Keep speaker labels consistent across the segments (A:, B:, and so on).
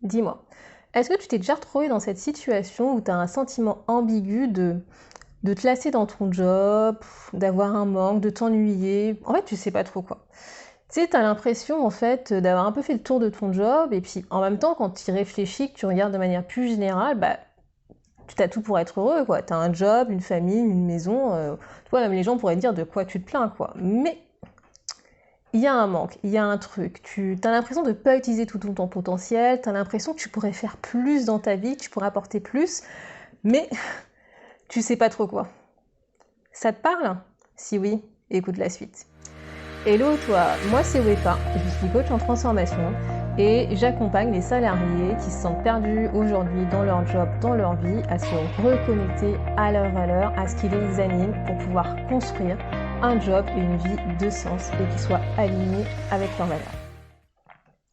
A: Dis-moi, est-ce que tu t'es déjà retrouvé dans cette situation où tu as un sentiment ambigu de te lasser dans ton job, d'avoir un manque, de t'ennuyer? En fait, tu sais pas trop quoi. Tu sais, tu as l'impression en fait d'avoir un peu fait le tour de ton job et puis en même temps, quand tu y réfléchis, que tu regardes de manière plus générale, bah tu as tout pour être heureux quoi. Tu as un job, une famille, une maison, tu vois, même les gens pourraient dire de quoi tu te plains quoi. Mais il y a un manque, il y a un truc. Tu as l'impression de ne pas utiliser tout ton potentiel, tu as l'impression que tu pourrais faire plus dans ta vie, que tu pourrais apporter plus, mais tu sais pas trop quoi. Ça te parle? Si oui, écoute la suite. Hello toi, moi c'est Wepa, je suis coach en transformation et j'accompagne les salariés qui se sentent perdus aujourd'hui dans leur job, dans leur vie, à se reconnecter à leurs valeurs, à ce qui les anime pour pouvoir construire un job et une vie de sens et qui soit alignés avec leurs valeurs.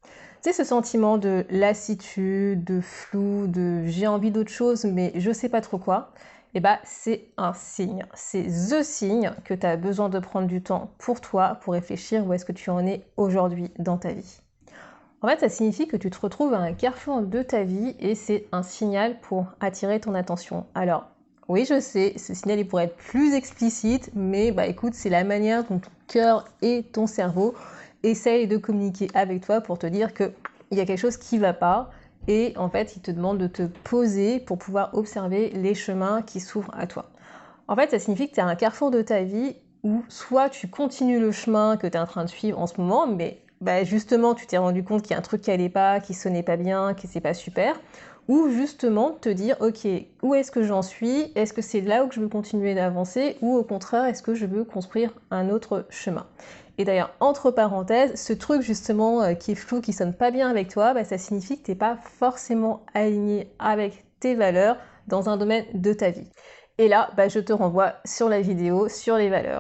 A: Tu sais, ce sentiment de lassitude, de flou, de j'ai envie d'autre chose mais je sais pas trop quoi, eh ben, c'est un signe. C'est the signe que tu as besoin de prendre du temps pour toi, pour réfléchir où est-ce que tu en es aujourd'hui dans ta vie. En fait, ça signifie que tu te retrouves à un carrefour de ta vie et c'est un signal pour attirer ton attention. Alors, oui, je sais, ce signal il pourrait être plus explicite, mais bah écoute, c'est la manière dont ton cœur et ton cerveau essayent de communiquer avec toi pour te dire qu'il y a quelque chose qui ne va pas. Et en fait, il te demande de te poser pour pouvoir observer les chemins qui s'ouvrent à toi. En fait, ça signifie que tu es à un carrefour de ta vie où soit tu continues le chemin que tu es en train de suivre en ce moment, mais bah, justement, tu t'es rendu compte qu'il y a un truc qui n'allait pas, qui sonnait pas bien, qui c'est pas super, ou justement te dire, ok, où est-ce que j'en suis? Est-ce que c'est là où je veux continuer d'avancer, ou au contraire, est-ce que je veux construire un autre chemin? Et d'ailleurs, entre parenthèses, ce truc justement qui est flou, qui sonne pas bien avec toi, bah, ça signifie que tu n'es pas forcément aligné avec tes valeurs dans un domaine de ta vie. Et là, bah, je te renvoie sur la vidéo, sur les valeurs.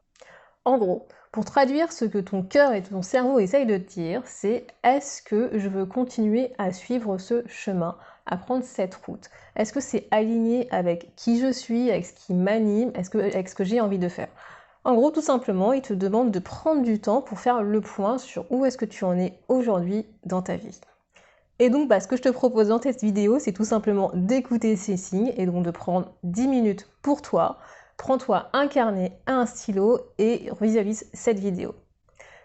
A: En gros, pour traduire ce que ton cœur et ton cerveau essayent de te dire, c'est est-ce que je veux continuer à suivre ce chemin, à prendre cette route? Est-ce que c'est aligné avec qui je suis, avec ce qui m'anime, avec ce que j'ai envie de faire? En gros, tout simplement, il te demande de prendre du temps pour faire le point sur où est-ce que tu en es aujourd'hui dans ta vie. Et donc, bah, ce que je te propose dans cette vidéo, c'est tout simplement d'écouter ces signes et donc de prendre 10 minutes pour toi. Prends-toi un carnet, un stylo et visualise cette vidéo.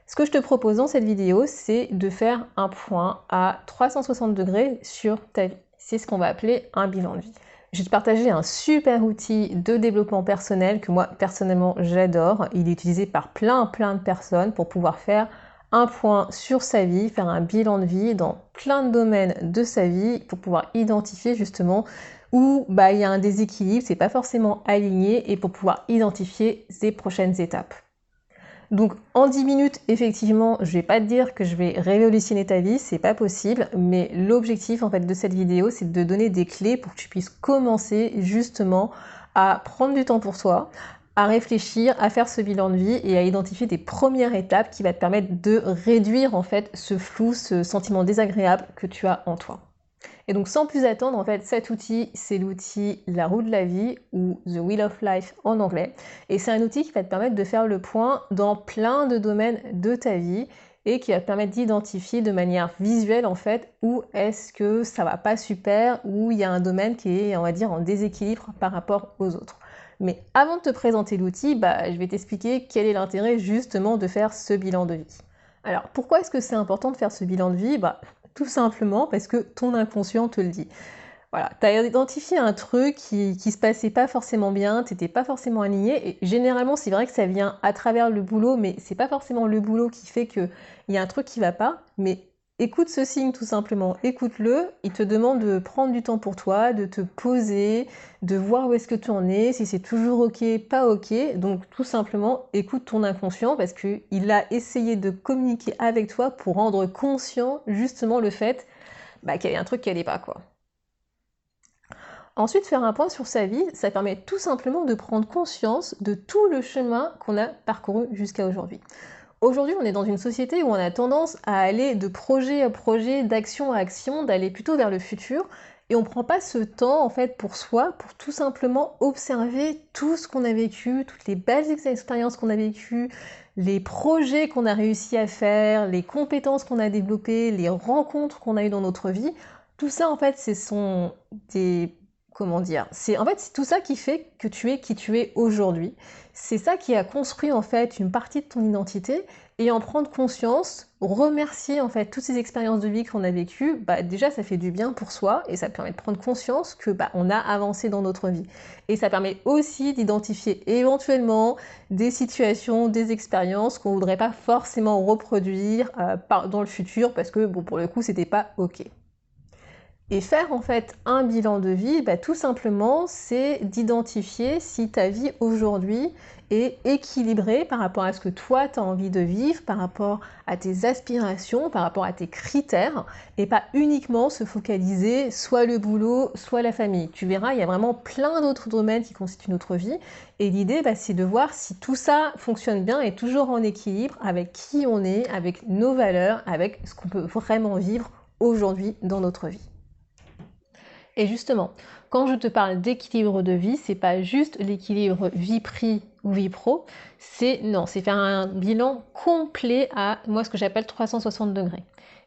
A: Ce que je te propose dans cette vidéo, c'est de faire un point à 360 degrés sur ta vie. C'est ce qu'on va appeler un bilan de vie. Je vais te partager un super outil de développement personnel que moi, personnellement, j'adore. Il est utilisé par plein de personnes pour pouvoir faire un point sur sa vie, faire un bilan de vie dans plein de domaines de sa vie pour pouvoir identifier justement où bah, il y a un déséquilibre, c'est pas forcément aligné et pour pouvoir identifier ses prochaines étapes. Donc en 10 minutes, effectivement, je vais pas te dire que je vais révolutionner ta vie, c'est pas possible, mais l'objectif en fait de cette vidéo, c'est de te donner des clés pour que tu puisses commencer justement à prendre du temps pour toi, à réfléchir, à faire ce bilan de vie et à identifier des premières étapes qui va te permettre de réduire en fait ce flou, ce sentiment désagréable que tu as en toi. Et donc sans plus attendre, en fait, cet outil, c'est l'outil La roue de la vie ou The Wheel of Life en anglais. Et c'est un outil qui va te permettre de faire le point dans plein de domaines de ta vie et qui va te permettre d'identifier de manière visuelle en fait où est-ce que ça va pas super, où il y a un domaine qui est, on va dire, en déséquilibre par rapport aux autres. Mais avant de te présenter l'outil, bah, je vais t'expliquer quel est l'intérêt justement de faire ce bilan de vie. Alors pourquoi est-ce que c'est important de faire ce bilan de vie? Tout simplement parce que ton inconscient te le dit. Voilà, tu as identifié un truc qui se passait pas forcément bien, tu n'étais pas forcément aligné, et généralement c'est vrai que ça vient à travers le boulot, mais c'est pas forcément le boulot qui fait qu'il y a un truc qui va pas, mais écoute ce signe tout simplement, écoute-le, il te demande de prendre du temps pour toi, de te poser, de voir où est-ce que tu en es, si c'est toujours ok, pas ok, donc tout simplement écoute ton inconscient parce qu'il a essayé de communiquer avec toi pour rendre conscient justement le fait qu'il y avait un truc qui allait pas quoi. Ensuite, faire un point sur sa vie, ça permet tout simplement de prendre conscience de tout le chemin qu'on a parcouru jusqu'à aujourd'hui. Aujourd'hui, on est dans une société où on a tendance à aller de projet à projet, d'action à action, d'aller plutôt vers le futur, et on ne prend pas ce temps en fait pour soi, pour tout simplement observer tout ce qu'on a vécu, toutes les belles expériences qu'on a vécues, les projets qu'on a réussi à faire, les compétences qu'on a développées, les rencontres qu'on a eues dans notre vie, Tout ça, en fait, ce sont des... Comment dire? C'est tout ça qui fait que tu es qui tu es aujourd'hui. C'est ça qui a construit, en fait, une partie de ton identité et en prendre conscience, remercier, en fait, toutes ces expériences de vie qu'on a vécues, bah, déjà, ça fait du bien pour soi et ça permet de prendre conscience que, bah, on a avancé dans notre vie. Et ça permet aussi d'identifier éventuellement des situations, des expériences qu'on voudrait pas forcément reproduire dans le futur parce que, bon, pour le coup, c'était pas OK. Et faire en fait un bilan de vie, bah, tout simplement, c'est d'identifier si ta vie aujourd'hui est équilibrée par rapport à ce que toi tu as envie de vivre, par rapport à tes aspirations, par rapport à tes critères, et pas uniquement se focaliser soit le boulot, soit la famille. Tu verras, il y a vraiment plein d'autres domaines qui constituent notre vie, et l'idée, bah, c'est de voir si tout ça fonctionne bien et toujours en équilibre avec qui on est, avec nos valeurs, avec ce qu'on peut vraiment vivre aujourd'hui dans notre vie. Et justement, quand je te parle d'équilibre de vie, c'est pas juste l'équilibre vie pri ou vie pro, c'est faire un bilan complet à moi ce que j'appelle 360 degrés.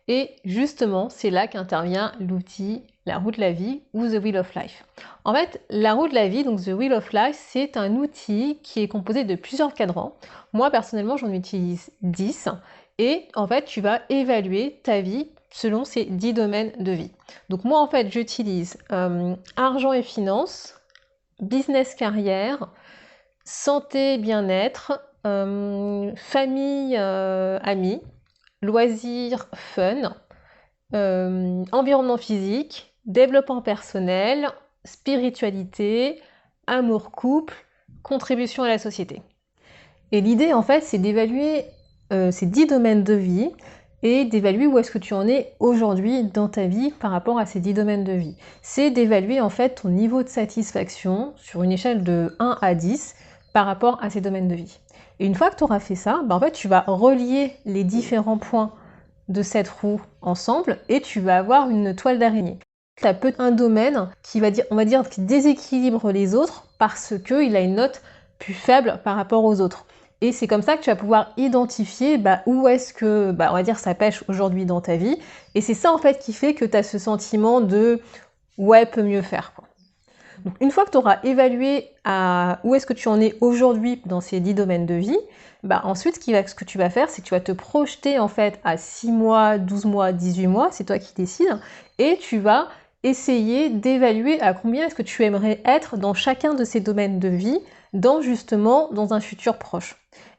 A: Et justement, c'est là qu'intervient l'outil la roue de la vie ou The Wheel of Life. En fait, la roue de la vie, donc The Wheel of Life, c'est un outil qui est composé de plusieurs cadrans. Moi, personnellement, j'en utilise 10. Et en fait, tu vas évaluer ta vie selon ces 10 domaines de vie. Donc moi, en fait, j'utilise argent et finances, business carrière, santé, bien-être, famille, amis, loisirs, fun, environnement physique, développement personnel, spiritualité, amour couple, contribution à la société. Et l'idée, en fait, c'est d'évaluer ces 10 domaines de vie et d'évaluer où est-ce que tu en es aujourd'hui dans ta vie par rapport à ces 10 domaines de vie. C'est d'évaluer en fait ton niveau de satisfaction sur une échelle de 1 à 10 par rapport à ces domaines de vie. Et une fois que tu auras fait ça, bah en fait, tu vas relier les différents points de cette roue ensemble et tu vas avoir une toile d'araignée. Tu as peut-être un domaine qui va dire, on va dire, qui déséquilibre les autres parce qu'il a une note plus faible par rapport aux autres. Et c'est comme ça que tu vas pouvoir identifier où est-ce que, on va dire, ça pêche aujourd'hui dans ta vie. Et c'est ça, en fait, qui fait que tu as ce sentiment de « ouais, peut mieux faire ». Donc, une fois que tu auras évalué où est-ce que tu en es aujourd'hui dans ces 10 domaines de vie, ensuite, ce que tu vas faire, c'est que tu vas te projeter, en fait, à 6 mois, 12 mois, 18 mois, c'est toi qui décides, et tu vas essayer d'évaluer à combien est-ce que tu aimerais être dans chacun de ces domaines de vie, dans un futur proche.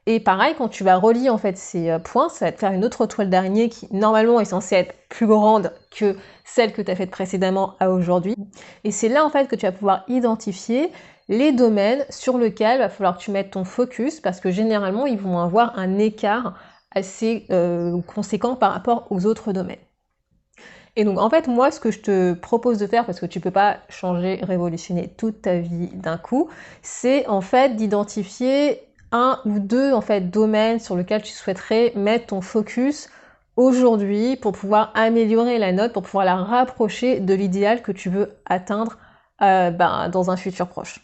A: Et pareil, quand tu vas relier en fait ces points, ça va te faire une autre toile d'araignée qui normalement est censée être plus grande que celle que tu as faite précédemment à aujourd'hui. Et c'est là en fait que tu vas pouvoir identifier les domaines sur lesquels il va falloir que tu mettes ton focus parce que généralement ils vont avoir un écart assez conséquent par rapport aux autres domaines. Et donc en fait moi ce que je te propose de faire, parce que tu peux pas changer, révolutionner toute ta vie d'un coup, c'est en fait d'identifier un ou deux en fait domaines sur lesquels tu souhaiterais mettre ton focus aujourd'hui pour pouvoir améliorer la note, pour pouvoir la rapprocher de l'idéal que tu veux atteindre dans un futur proche.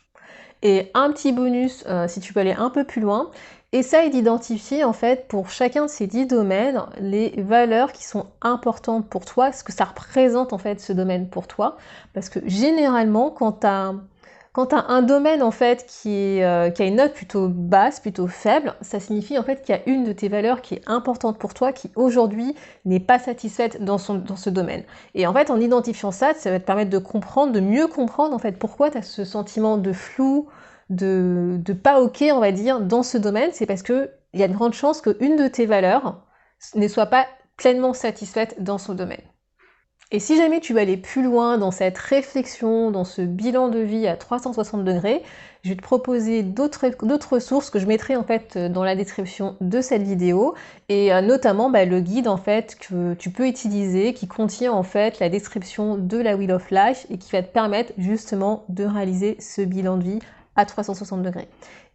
A: Et un petit bonus, si tu peux aller un peu plus loin, essaye d'identifier en fait pour chacun de ces 10 domaines les valeurs qui sont importantes pour toi, ce que ça représente en fait ce domaine pour toi. Parce que généralement quand tu as un domaine en fait qui a une note plutôt basse, plutôt faible, ça signifie en fait qu'il y a une de tes valeurs qui est importante pour toi, qui aujourd'hui n'est pas satisfaite dans ce domaine. Et en fait, en identifiant ça, ça va te permettre de mieux comprendre en fait pourquoi tu as ce sentiment de flou, de pas ok, on va dire, dans ce domaine. C'est parce que il y a de grandes chances qu'une de tes valeurs ne soit pas pleinement satisfaite dans ce domaine. Et si jamais tu veux aller plus loin dans cette réflexion, dans ce bilan de vie à 360 degrés, je vais te proposer d'autres ressources que je mettrai en fait dans la description de cette vidéo et notamment le guide en fait que tu peux utiliser qui contient en fait la description de la Wheel of Life et qui va te permettre justement de réaliser ce bilan de vie à 360 degrés.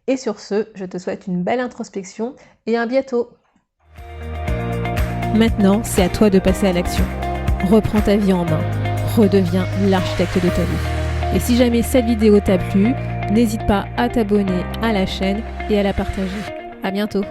A: Et sur ce, je te souhaite une belle introspection et à bientôt.
B: Maintenant, c'est à toi de passer à l'action. Reprends ta vie en main, redeviens l'architecte de ta vie. Et si jamais cette vidéo t'a plu, n'hésite pas à t'abonner à la chaîne et à la partager. À bientôt.